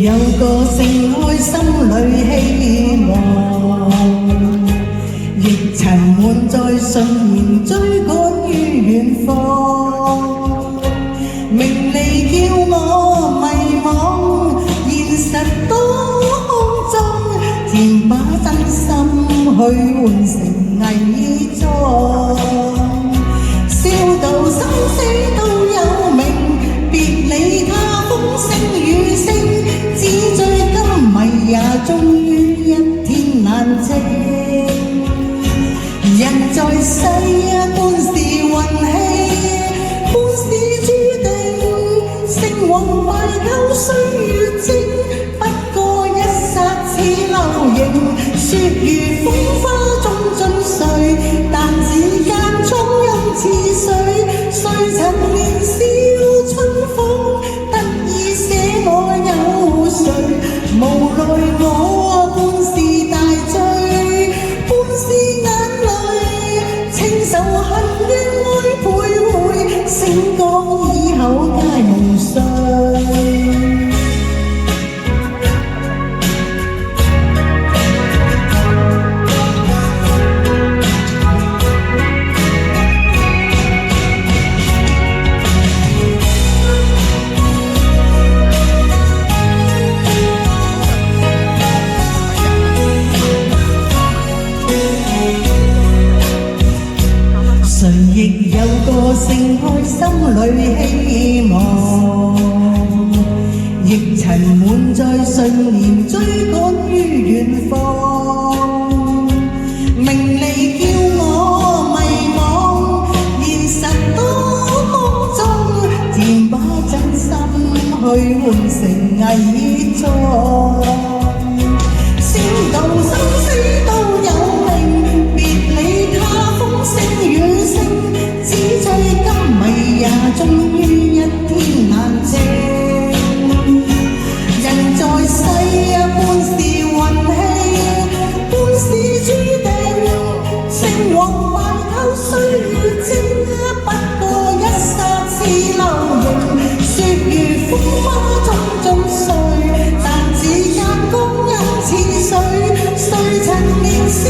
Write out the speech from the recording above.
有個盛開心裏希望，亦沉悶在信念追趕於遠方。名利叫我迷茫，現實多空中，填把真心去換成偽裝。笑到生死都有名，別理他風聲雨聲，只追今迷也終於一天難靜。人在世半是運氣，半是注定，成王敗寇歲月靜，不過一剎似流螢。雪如風花中盡碎，但指間蒼陰似水，誰曾年少春風，得意寫我有誰？無奈我半是大醉，半是眼淚，情仇恨怨愛徘徊，醒覺以後皆夢碎。誰亦有個盛開心裏希望，亦沉悶在信念追趕於遠方。名利叫我迷茫，現實多空中，填把真心去換成偽裝。笑到生死都有命，別理他風聲雨聲，只追今迷也終於一天難靜。人在世半是運氣，半是注定，成王敗寇歲月靜，不過一剎似流螢。雪如風花中盡碎，但指間光陰似水，誰曾年少